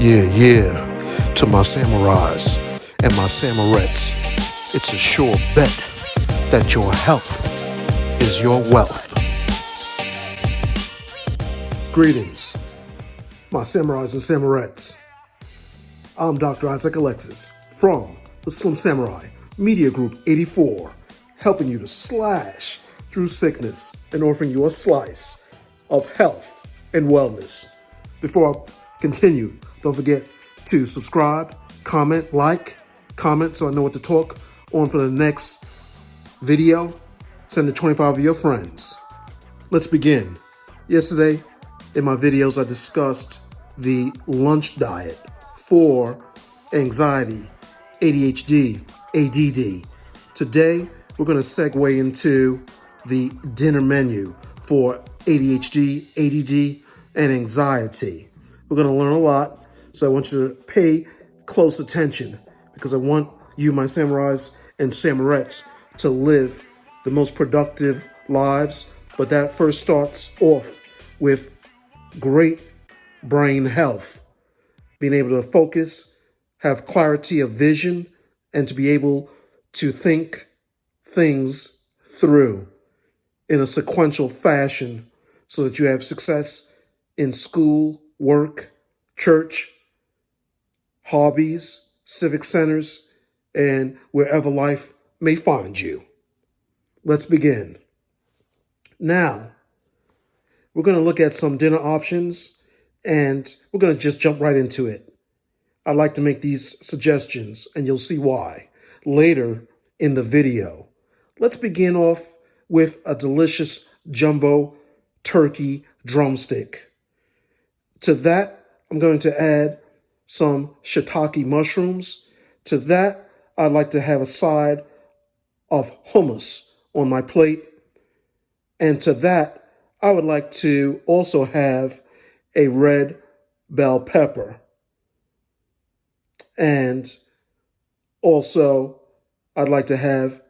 Yeah, to my samurais and my samurettes, it's a sure bet that your health is your wealth. Greetings, my samurais and samurettes. I'm Dr. Isaac Alexis from the Slim Samurai Media Group 84, helping you to slash through sickness and offering you a slice of health and wellness. Before I continue, don't forget to subscribe, comment so I know what to talk on for the next video. Send it to 25 of your friends. Let's begin. Yesterday, in my videos, I discussed the lunch diet for anxiety, ADHD, ADD. Today, we're going to segue into the dinner menu for ADHD, ADD, and anxiety. We're going to learn a lot, so I want you to pay close attention because I want you, my samurais and samurettes, to live the most productive lives. But that first starts off with great brain health, being able to focus, have clarity of vision, and to be able to think things through in a sequential fashion so that you have success in school, work, church, hobbies, civic centers, and wherever life may find you. Let's begin. Now, we're going to look at some dinner options, and we're going to just jump right into it. I'd like to make these suggestions, and you'll see why later in the video. Let's begin off with a delicious jumbo turkey drumstick. To that, I'm going to add some shiitake mushrooms. To that, I'd like to have a side of hummus on my plate. And to that, I would like to also have a red bell pepper. And also, I'd like to have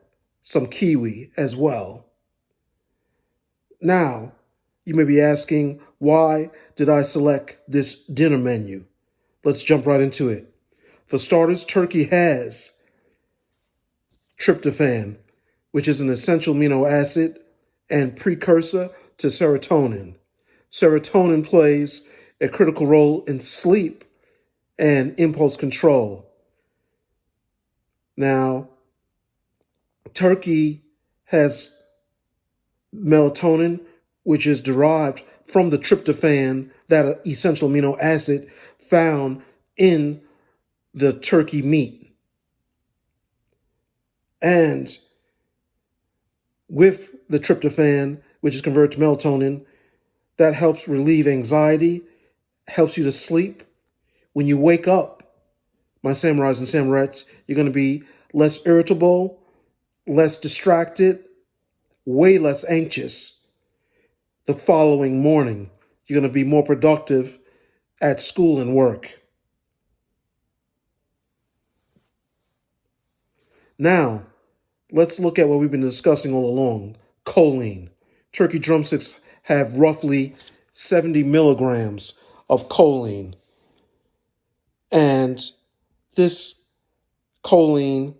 some kiwi as well. Now, you may be asking, why did I select this dinner menu? Let's jump right into it. For starters, turkey has tryptophan, which is an essential amino acid and precursor to serotonin. Serotonin plays a critical role in sleep and impulse control. Now, turkey has melatonin, which is derived from the tryptophan, that essential amino acid found in the turkey meat. And with the tryptophan, which is converted to melatonin, that helps relieve anxiety, helps you to sleep. When you wake up, my samurais and samurettes, you're going to be less irritable, less distracted, way less anxious. The following morning, you're going to be more productive at school and work. Now, let's look at what we've been discussing all along, choline. Turkey drumsticks have roughly 70 milligrams of choline. And this choline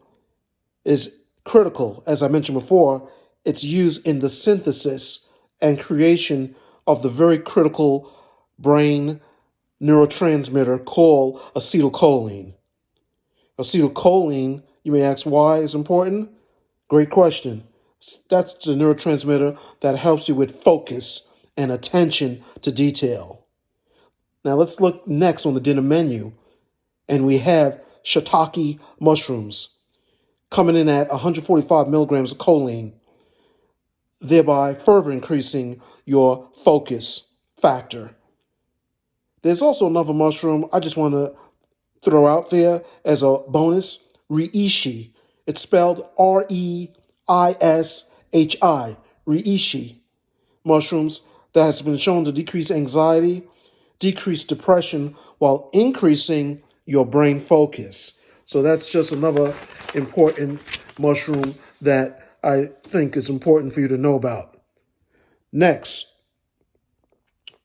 is critical. As I mentioned before, it's used in the synthesis and creation of the very critical brain neurotransmitter called acetylcholine. Acetylcholine, you may ask why is important? Great question. That's the neurotransmitter that helps you with focus and attention to detail. Now let's look next on the dinner menu, and we have shiitake mushrooms coming in at 145 milligrams of choline, thereby further increasing your focus factor. There's also another mushroom I just want to throw out there as a bonus, reishi. It's spelled R-E-I-S-H-I, reishi. Mushrooms that has been shown to decrease anxiety, decrease depression, while increasing your brain focus. So that's just another important mushroom that I think is important for you to know about. Next,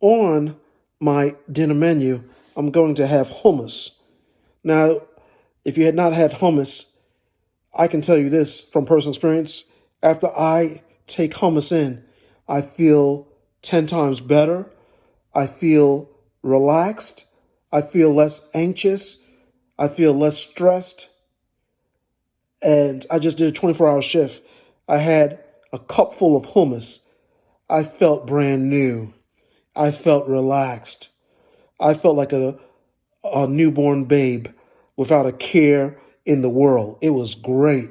on my dinner menu, I'm going to have hummus. Now, if you had not had hummus, I can tell you this from personal experience. After I take hummus in, I feel 10 times better. I feel relaxed. I feel less anxious. I feel less stressed. And I just did a 24-hour shift. I had a cup full of hummus. I felt brand new. I felt relaxed. I felt like a newborn babe without a care in the world. It was great.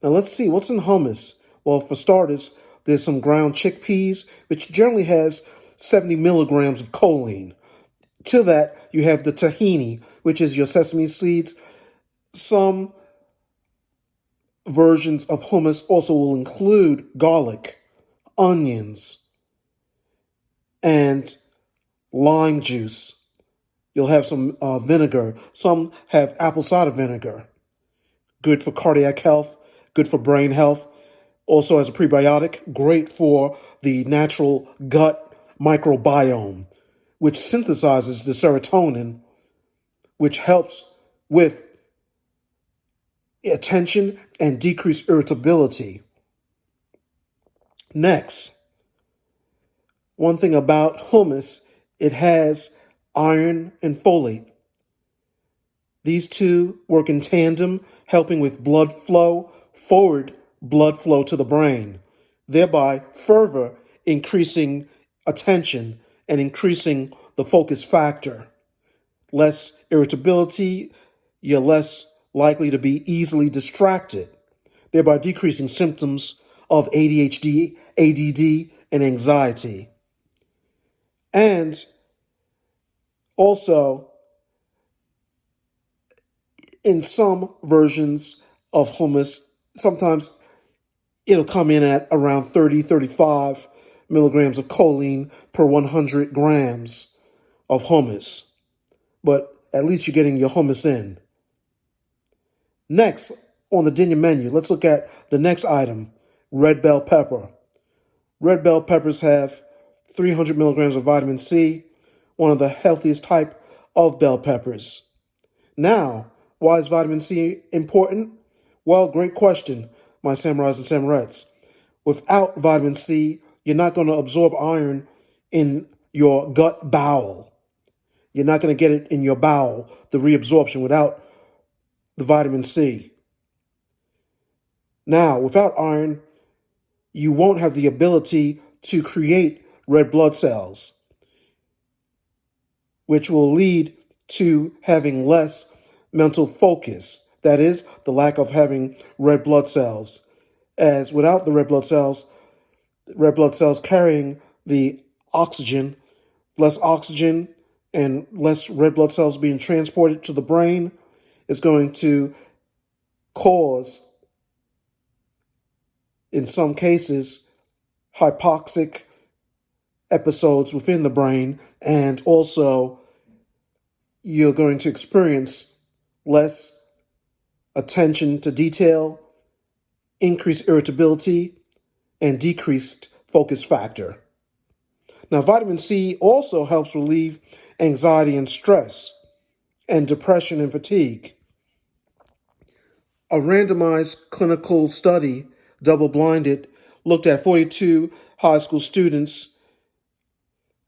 Now let's see, what's in hummus? Well, for starters, there's some ground chickpeas, which generally has 70 milligrams of choline. To that, you have the tahini, which is your sesame seeds. Some versions of hummus also will include garlic, onions, and lime juice. You'll have some vinegar. Some have apple cider vinegar. Good for cardiac health, good for brain health. Also as a prebiotic, great for the natural gut microbiome, which synthesizes the serotonin, which helps with attention and decreased irritability. Next, one thing about hummus, it has iron and folate. These two work in tandem, helping with blood flow, forward blood flow to the brain, thereby further increasing attention and increasing the focus factor. Less irritability, you're less likely to be easily distracted, thereby decreasing symptoms of ADHD, ADD, and anxiety. And also, in some versions of hummus, sometimes it'll come in at around 30, 35 milligrams of choline per 100 grams of hummus. But at least you're getting your hummus in. Next, on the dinner menu, let's look at the next item, red bell pepper. Red bell peppers have 300 milligrams of vitamin C, one of the healthiest type of bell peppers. Now, why is vitamin C important? Well, great question, my samurais and samurettes. Without vitamin C, you're not going to absorb iron in your gut bowel. You're not going to get it in your bowel, the reabsorption, without the vitamin C. Now, without iron, you won't have the ability to create red blood cells, which will lead to having less mental focus. That is, the lack of having red blood cells. As without the red blood cells carrying the oxygen, less oxygen and less red blood cells being transported to the brain is going to cause, in some cases, hypoxic episodes within the brain, and also you're going to experience less attention to detail, increased irritability, and decreased focus factor. Now, vitamin C also helps relieve anxiety and stress, and depression and fatigue. A randomized clinical study, double-blinded, looked at 42 high school students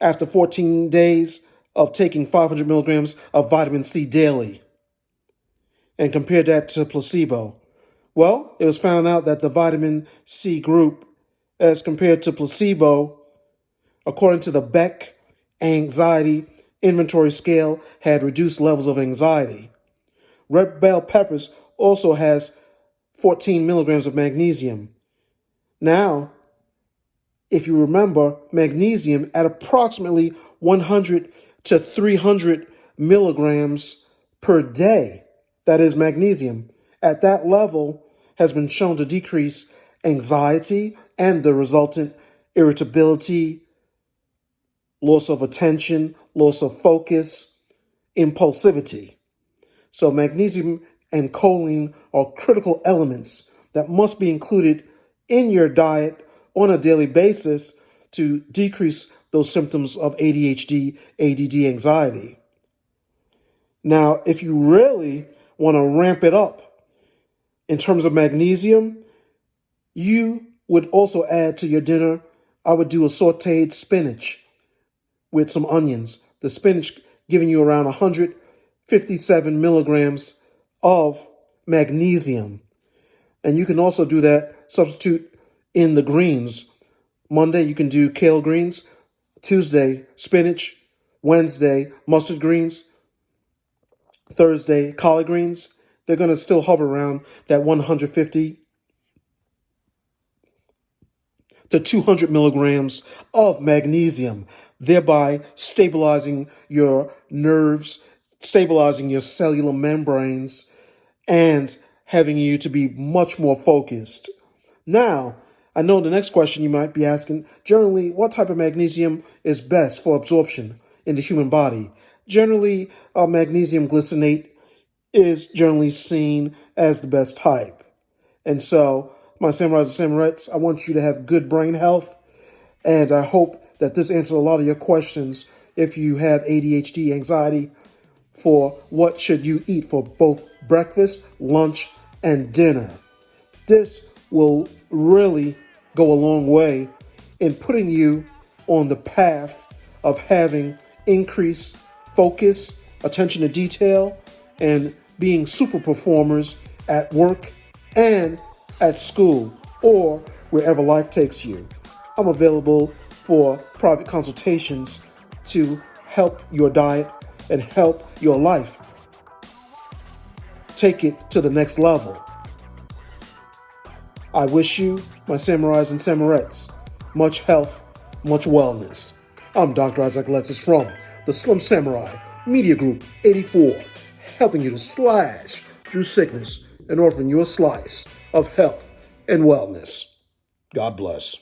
after 14 days of taking 500 milligrams of vitamin C daily and compared that to placebo. Well, it was found out that the vitamin C group, as compared to placebo, according to the Beck Anxiety Inventory Scale, had reduced levels of anxiety. Red bell peppers also has 14 milligrams of magnesium. Now, if you remember, magnesium at approximately 100 to 300 milligrams per day, that is magnesium, at that level has been shown to decrease anxiety and the resultant irritability, loss of attention, loss of focus, impulsivity. So magnesium and choline are critical elements that must be included in your diet on a daily basis to decrease those symptoms of ADHD, ADD, anxiety. Now, if you really want to ramp it up in terms of magnesium, you would also add to your dinner, I would do a sauteed spinach with some onions. The spinach giving you around 157 milligrams of magnesium. And you can also do that, substitute in the greens. Monday, you can do kale greens. Tuesday, spinach. Wednesday, mustard greens. Thursday, collard greens. They're going to still hover around that 150 to 200 milligrams of magnesium, thereby stabilizing your nerves, stabilizing your cellular membranes, and having you to be much more focused. Now, I know the next question you might be asking, generally, what type of magnesium is best for absorption in the human body? Generally, magnesium glycinate is generally seen as the best type. And so, my samurais and samurettes, I want you to have good brain health, and I hope that this answered a lot of your questions if you have ADHD, anxiety, for what should you eat for both breakfast, lunch, and dinner. This will really go a long way in putting you on the path of having increased focus, attention to detail, and being super performers at work and at school or wherever life takes you. I'm available for private consultations to help your diet and help your life take it to the next level. I wish you, my samurais and samurettes, much health, much wellness. I'm Dr. Isaac Alexis from the Slim Samurai Media Group 84, helping you to slash through sickness and offering you a slice of health and wellness. God bless.